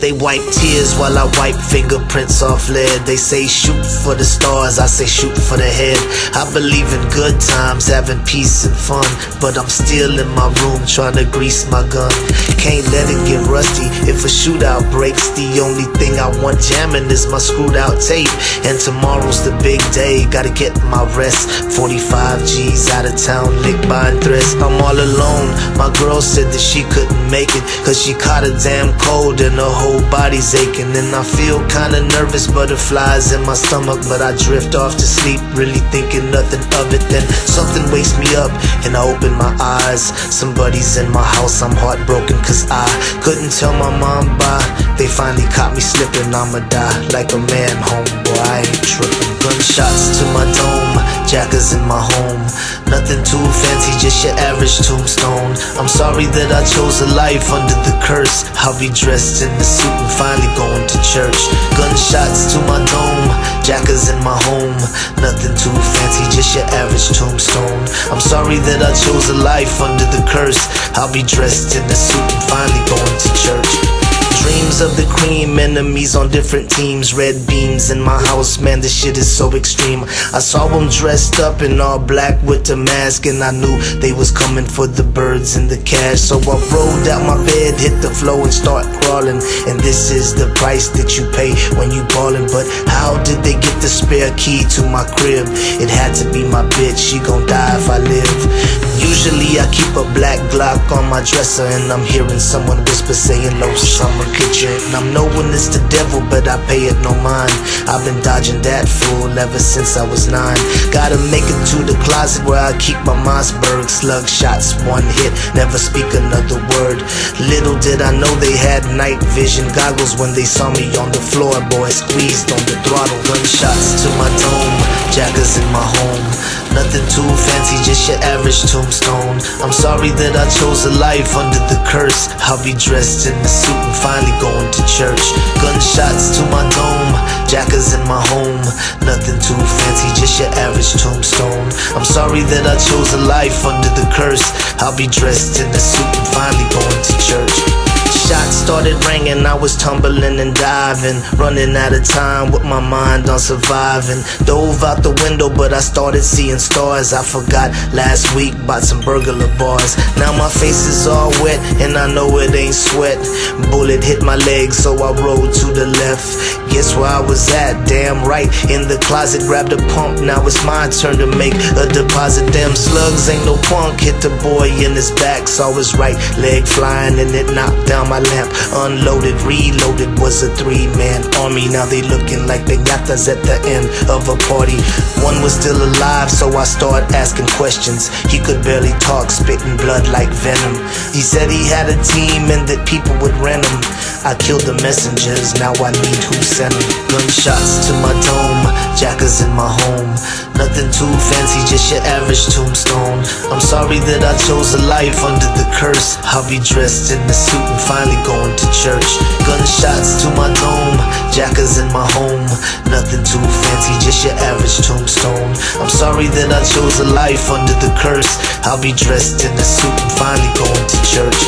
They wipe tears while I wipe fingerprints off lead. They say shoot for the stars, I say shoot for the head. I believe in good times, having peace and fun, but I'm still in my room trying to grease my gun. Can't let it get rusty if a shootout breaks. The only thing I want jamming is my screwed out tape. And tomorrow's the big day, gotta get my rest. 45 G's out of town, licked by threats. I'm all alone, my girl said that she couldn't make it, cause she caught a damn cold and her whole body's aching. And I feel kinda nervous, butterflies in my stomach, but I drift off to sleep, really thinking nothing of it. Then something wakes me up and I open my eyes. Somebody's in my house, I'm heartbroken cause I couldn't tell my mom bye. They finally caught me slippin', I'ma die like a man, homeboy, I ain't trippin'. Gunshots to my dome, jackers in my home. Nothing too fancy, just your average tombstone. I'm sorry that I chose a life under the curse. I'll be dressed in the suit and finally going to church. Gunshots to my dome, jackers in my home. Nothing too fancy, just your average tombstone. I'm sorry that I chose a life under the curse. I'll be dressed in the suit and finally going to church. Dreams of the cream, enemies on different teams. Red beams in my house, man, this shit is so extreme. I saw them dressed up in all black with the mask, and I knew they was coming for the birds and the cash. So I rolled out my bed, hit the floor and start crawling. And this is the price that you pay when you ballin'. But how did they get the spare key to my crib? It had to be my bitch, she gon' die if I live. Usually I keep a black Glock on my dresser, and I'm hearing someone whisper saying Los, I'm a picture. And I'm knowing it's the devil, but I pay it no mind. I've been dodging that fool ever since I was 9. Gotta make it to the closet where I keep my Mossberg. Slug shots, one hit, never speak another word. Little did I know they had night vision goggles when they saw me on the floor, boy, squeezed on the throttle. Gunshots to my dome, jackers in my home. Nothing too fancy, just your average tombstone. I'm sorry that I chose a life under the curse. I'll be dressed in the suit and finally going to church. Gunshots to my dome, jackers in my home. Nothing too fancy, just your average tombstone. I'm sorry that I chose a life under the curse. I'll be dressed in the suit and finally going to church. Shots started ringing, I was tumbling and diving, running out of time with my mind on surviving. Dove out the window, but I started seeing stars. I forgot last week about some burglar bars. Now my face is all wet and I know it ain't sweat. Bullet hit my leg, so I rolled to the left. Guess where I was at? Damn right, in the closet, grabbed a pump. Now it's my turn to make a deposit. Damn slugs ain't no punk. Hit the boy in his back, saw his right leg flying and it knocked down my lamp. Unloaded, reloaded, was a 3-man army. Now they looking like piñatas at the end of a party. One was still alive, so I started asking questions. He could barely talk, spitting blood like venom. He said he had a team and that people would rent him. I killed the messengers, now I need who sent them. Gunshots to my dome, jackers in my home. Nothing too fancy, just your average tombstone. I'm sorry that I chose a life under the curse. I'll be dressed in the suit and finally going to church. Gunshots to my dome, jackers in my home. Nothing too fancy, just your average tombstone. I'm sorry that I chose a life under the curse. I'll be dressed in the suit and finally going to church.